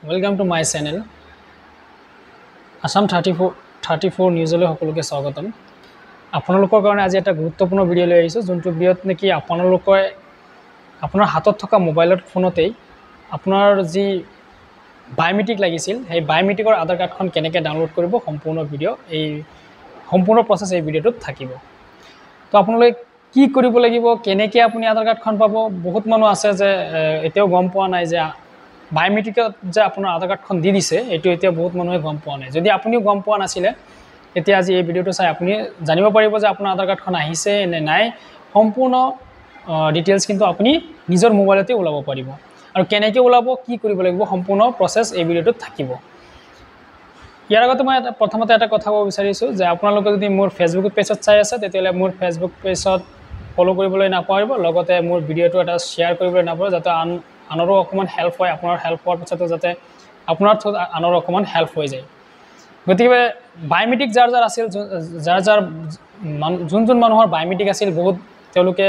Welcome to my channel. Assam 34 নিউজলৈ সকলোকে স্বাগতম। আপোনালোকৰ কাৰণে আজি এটা গুৰুত্বপূৰ্ণ ভিডিও লৈ আহিছো যোনটো ভিডিওত নেকি আপোনালোকে আপোনাৰ হাতত থকা মোবাইলত ফোনতেই আপোনাৰ যি বায়োমেট্ৰিক লাগিছিল সেই বায়োমেট্ৰিকৰ আধাৰ কাৰ্ডখন কেনেকৈ ডাউনলোড কৰিব সম্পূৰ্ণ ভিডিও এই সম্পূৰ্ণ প্ৰসেছ এই ভিডিওটোত থাকিব। তো আপোনালোকে কি কৰিব লাগিব কেনেকৈ আপুনি আধাৰ কাৰ্ডখন পাব বহুত মানুহ আছে যে এতিয়াও গম পোৱা নাই যে বায়োমেট্ৰিকত যে আপোনাৰ আধাৰ কাৰ্ডখন দি দিছে এইটো এতিয়া বহুত মানুহে গম পোৱা নাই। যদি আপুনিও গম পোৱা নাছিলে তেতিয়া আজি এই ভিডিওটো চাই আপুনি জানিব পাৰিব যে আপোনাৰ আধাৰ কাৰ্ডখন আহিছে নে নাই সম্পূৰ্ণ ডিটেইলছ কিন্তু আপুনি নিজৰ মোবাইলতে ওলাব পাৰিব আৰু কেনেকৈ ওলাব কি কৰিব লাগিব সম্পূৰ্ণ প্ৰসেছ এই ভিডিওটোত থাকিব। ইয়াৰ আগতে মই প্ৰথমতে এটা কথা ক'ব বিচাৰিছোঁ যে আপোনালোকে যদি মোৰ ফেচবুক পেজত চাই আছে তেতিয়াহ'লে মোৰ ফেচবুক পেজত ফ'ল' কৰিবলৈ নাপাহৰিব, লগতে মোৰ ভিডিওটো এটা শ্বেয়াৰ কৰিবলৈ নাপাহৰিব যাতে আনৰো অকণমান হেল্প হয়, আপোনাৰ হেল্প হোৱাৰ পিছতো যাতে আপোনাৰ থ্ৰুত আনৰো অকণমান হেল্প হৈ যায়। গতিকে বায়োমেট্ৰিক যাৰ আছিল যাৰ যোন মানুহৰ বায়োমেট্ৰিক আছিল বহুত তেওঁলোকে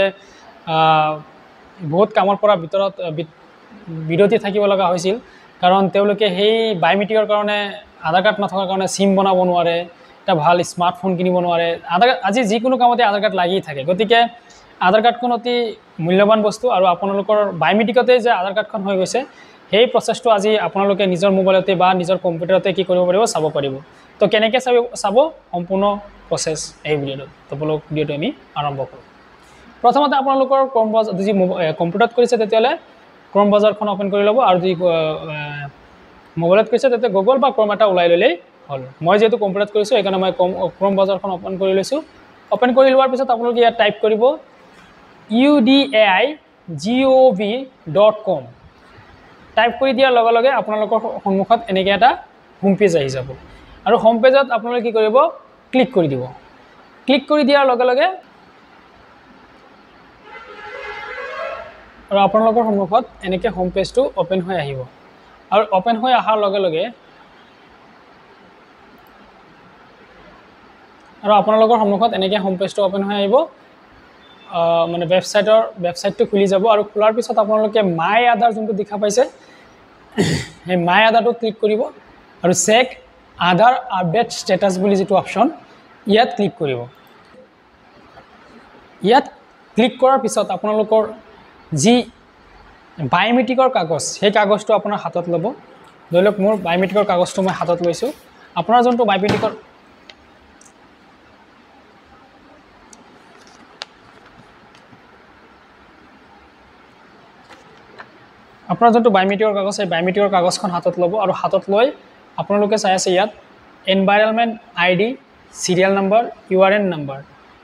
বহুত কামৰ পৰা বিৰতি থাকিব লগা হৈছিল কাৰণ তেওঁলোকে সেই বায়োমেট্ৰিকৰ কাৰণে আধাৰ কাৰ্ড নথকাৰ কাৰণে চিম বনাব নোৱাৰে, এটা ভাল স্মাৰ্টফোন কিনিব নোৱাৰে। আজি যিকোনো কামতে আধাৰ কাৰ্ড লাগিয়ে থাকে। গতিকে আধাৰ কাৰ্ডখন অতি মূল্যৱান বস্তু আৰু আপোনালোকৰ বায়োমেট্ৰিকতে যে আধাৰ কাৰ্ডখন হৈ গৈছে সেই প্ৰচেছটো আজি আপোনালোকে নিজৰ মোবাইলতে বা নিজৰ কম্পিউটাৰতে কি কৰিব পাৰিব চাব পাৰিব। তো কেনেকৈ চাব সম্পূৰ্ণ প্ৰচেছ এই ভিডিঅ'টোত। তো বলক ভিডিঅ'টো আমি আৰম্ভ কৰোঁ। প্ৰথমতে আপোনালোকৰ ক্ৰম ব্ৰাউজাৰ যদি কম্পিউটাৰত কৰিছে তেতিয়াহ'লে ক্ৰম ব্ৰাউজাৰখন অ'পেন কৰি ল'ব আৰু যদি মোবাইলত কৰিছে তেতিয়া গুগল বা ক্ৰম এটা ওলাই ল'লেই হ'ল। মই যিহেতু কম্পিউটাৰত কৰিছোঁ সেইকাৰণে মই ক্ৰম ব্ৰাউজাৰখন অ'পেন কৰি লৈছোঁ। অ'পেন কৰি লোৱাৰ পিছত আপোনালোকে ইয়াত টাইপ কৰিব udaigov.com। টাইপ কৰি দিয়াৰ লগে লগে আপোনালোকৰ সন্মুখত এনেকৈ এটা হোম পেজ আহি যাব আৰু হোম পেজত আপোনালোকে কি কৰিব ক্লিক কৰি দিব। ক্লিক কৰি দিয়াৰ লগে লগে আৰু আপোনালোকৰ সন্মুখত এনেকৈ হোম পেজটো অ'পেন হৈ আহিব আৰু অ'পেন হৈ অহাৰ লগে লগে আৰু আপোনালোকৰ সন্মুখত এনেকৈ হোম পেজটো অ'পেন হৈ আহিব, মানে ৱেবছাইটটো খুলি যাব আৰু খোলাৰ পিছত আপোনালোকে মাই আধাৰ যোনটো দেখা পাইছে সেই মাই আধাৰটো ক্লিক কৰিব আৰু চেক আধাৰ আপডেট ষ্টেটাছ বুলি যিটো অপশ্যন ইয়াত ক্লিক কৰিব। ইয়াত ক্লিক কৰাৰ পিছত আপোনালোকৰ যি বায়োমেট্ৰিকৰ কাগজ সেই কাগজটো আপোনাৰ হাতত ল'ব। ধৰি লওক মোৰ বায়োমেট্ৰিকৰ কাগজটো মই হাতত লৈছোঁ। আপোনাৰ যোনটো বায়োমেট্ৰিকৰ কাগজ সেই বায়োমেট্ৰিকৰ কাগজখন হাতত ল'ব আৰু হাতত লৈ আপোনালোকে চাই আছে ইয়াত environment ID, serial number, URN number.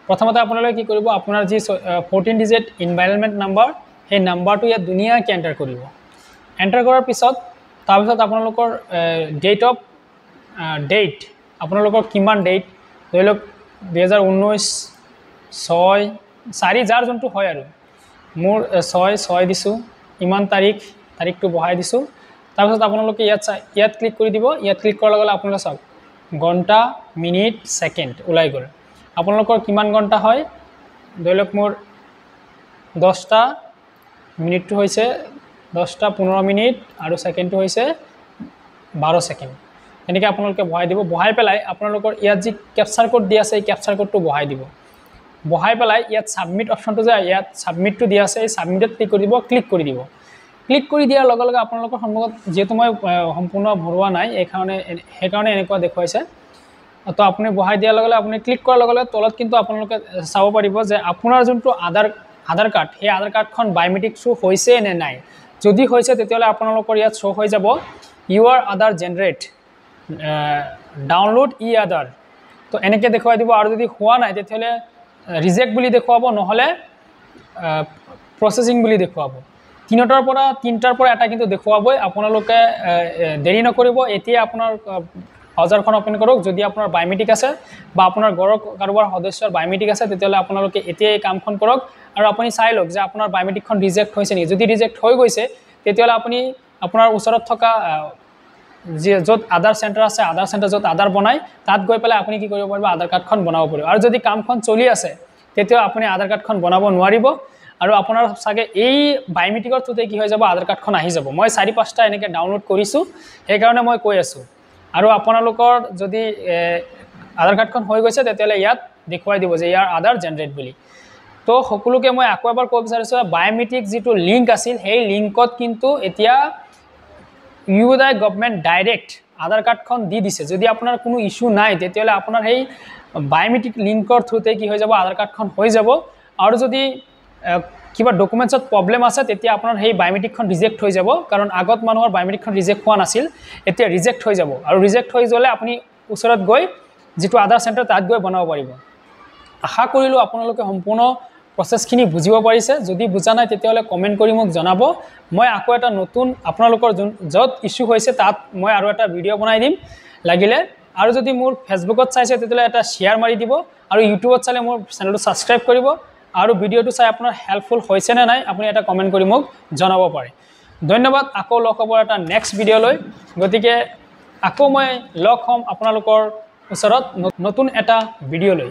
প্ৰথমতে আপোনালোকে কি কৰিব আপোনাৰ যি 14 ডিজিট এনভাইৰনমেণ্ট নম্বৰ সেই নাম্বাৰটো ইয়াত ধুনীয়াকৈ এণ্টাৰ কৰিব। এণ্টাৰ কৰাৰ পিছত তাৰপিছত আপোনালোকৰ ডেট আপোনালোকৰ কিমান ডেট ধৰি লওক 2019/6/4 যাৰ যোনটো হয় আৰু মোৰ 6/6 দিছোঁ, ইমান তাৰিখটো বহাই দিছোঁ। তাৰপিছত আপোনালোকে ইয়াত ক্লিক কৰি দিব। ইয়াত ক্লিক কৰাৰ লগে লগে আপোনালোকে চাওক ঘণ্টা, মিনিট, ছেকেণ্ড ওলাই গ'ল। আপোনালোকৰ কিমান ঘণ্টা হয় ধৰি লওক মোৰ 10টা, মিনিটটো হৈছে 10টা 15 মিনিট আৰু ছেকেণ্ডটো হৈছে 12 ছেকেণ্ড। এনেকৈ আপোনালোকে বহাই দিব। বহাই পেলাই আপোনালোকৰ ইয়াত যি কেপচাৰ কোড দিয়া আছে এই কেপচাৰ কোডটো বহাই দিব। বহাই পেলাই ইয়াত ছাবমিট অপশ্যনটো যে ইয়াত ছাবমিটটো দিয়া আছে এই ছাবমিটত ক্লিক কৰি দিব। ক্লিক কৰি দিয়াৰ লগে লগে আপোনালোকৰ সন্মুখত যিহেতু মই সম্পূৰ্ণ ভৰোৱা নাই সেইকাৰণে এনেকুৱা দেখুৱাইছে। তো আপুনি বহাই দিয়াৰ লগে লগে আপুনি ক্লিক কৰাৰ লগে লগে তলত কিন্তু আপোনালোকে চাব পাৰিব যে আপোনাৰ যোনটো আধাৰ কাৰ্ড সেই আধাৰ কাৰ্ডখন বায়োমেট্ৰিক শ্ব' হৈছে নে নাই। যদি হৈছে তেতিয়াহ'লে আপোনালোকৰ ইয়াত শ্ব' হৈ যাব ইউআৰ আধাৰ জেনেৰেট ডাউনলোড আধাৰ। তো এনেকৈ দেখুৱাই দিব আৰু যদি হোৱা নাই তেতিয়াহ'লে ৰিজেক্ট বুলি দেখুৱাব, নহ'লে প্ৰচেছিং বুলি দেখুৱাব। তিনিটাৰ পৰা এটা কিন্তু দেখুৱাবই। আপোনালোকে দেৰি নকৰিব, এতিয়া আপোনাৰ ব্ৰাউজাৰখন অ'পেন কৰক। যদি আপোনাৰ বায়োমেট্ৰিক আছে বা আপোনাৰ ঘৰৰ কাৰোবাৰ সদস্যৰ বায়োমেট্ৰিক আছে তেতিয়াহ'লে আপোনালোকে এতিয়া এই কামখন কৰক আৰু আপুনি চাই লওক যে আপোনাৰ বায়োমেট্ৰিকখন ৰিজেক্ট হৈছে নেকি। যদি ৰিজেক্ট হৈ গৈছে তেতিয়াহ'লে আপুনি আপোনাৰ ওচৰত থকা য'ত আধাৰ চেণ্টাৰ আছে আধাৰ চেণ্টাৰ য'ত আধাৰ বনায় তাত গৈ পেলাই আপুনি কি কৰিব পাৰিব আধাৰ কাৰ্ডখন বনাব পাৰিব। আৰু যদি কামখন চলি আছে তেতিয়া আপুনি আধাৰ কাৰ্ডখন বনাব নোৱাৰিব আৰু আপোনাৰ চাগে এই বায়োমেট্ৰিকৰ থ্ৰুতে কি হৈ যাব আধাৰ কাৰ্ডখন আহি যাব মই 4-5টা এনেকৈ ডাউনলোড কৰিছোঁ সেইকাৰণে মই কৈ আছোঁ আৰু আপোনালোকৰ যদি আধাৰ কাৰ্ডখন হৈ গৈছে তেতিয়াহ'লে ইয়াত দেখুৱাই দিব যে ইয়াৰ আধাৰ জেনেৰেট বুলি তো সকলোকে মই আকৌ এবাৰ ক'ব বিচাৰিছোঁ বায়োমেট্ৰিক যিটো লিংক আছিল সেই লিংকত কিন্তু এতিয়া UIDAI গভৰ্ণমেণ্ট ডাইৰেক্ট আধাৰ কাৰ্ডখন দি দিছে যদি আপোনাৰ কোনো ইস্যু নাই তেতিয়াহ'লে আপোনাৰ সেই বায়োমেট্ৰিক লিংকৰ থ্ৰুতে কি হৈ যাব আধাৰ কাৰ্ডখন হৈ যাব আৰু যদি কিবা ডকুমেণ্টছত প্ৰব্লেম আছে তেতিয়া আপোনাৰ সেই বায়োমেট্ৰিকখন ৰিজেক্ট হৈ যাব কাৰণ আগত মানুহৰ বায়োমেট্ৰিকখন ৰিজেক্ট হোৱা নাছিল এতিয়া ৰিজেক্ট হৈ যাব আৰু ৰিজেক্ট হৈ গ'লে আপুনি ওচৰত গৈ যিটো আধাৰ চেণ্টাৰ তাত গৈ বনাব পাৰিব আশা কৰিলোঁ আপোনালোকে সম্পূৰ্ণ প্ৰচেছখিনি বুজিব পাৰিছে যদি বুজা নাই তেতিয়াহ'লে কমেণ্ট কৰি মোক জনাব মই আকৌ এটা নতুন আপোনালোকৰ য'ত ইস্যু হৈছে তাত মই আৰু এটা ভিডিঅ' বনাই দিম লাগিলে আৰু যদি মোৰ ফেচবুকত চাইছে তেতিয়াহ'লে এটা শ্বেয়াৰ মাৰি দিব আৰু ইউটিউবত চালে মোৰ চেনেলটো ছাবস্ক্ৰাইব কৰিব আৰু ভিডিঅ'টো চাই আপোনাৰ হেল্পফুল হৈছে নে নাই আপুনি এটা কমেণ্ট কৰি মোক জনাব পাৰে ধন্যবাদ আকৌ লগ হ'ব এটা নেক্সট ভিডিঅ'লৈ গতিকে আকৌ মই লগ হ'ম আপোনালোকৰ ওচৰত নতুন এটা ভিডিঅ'লৈ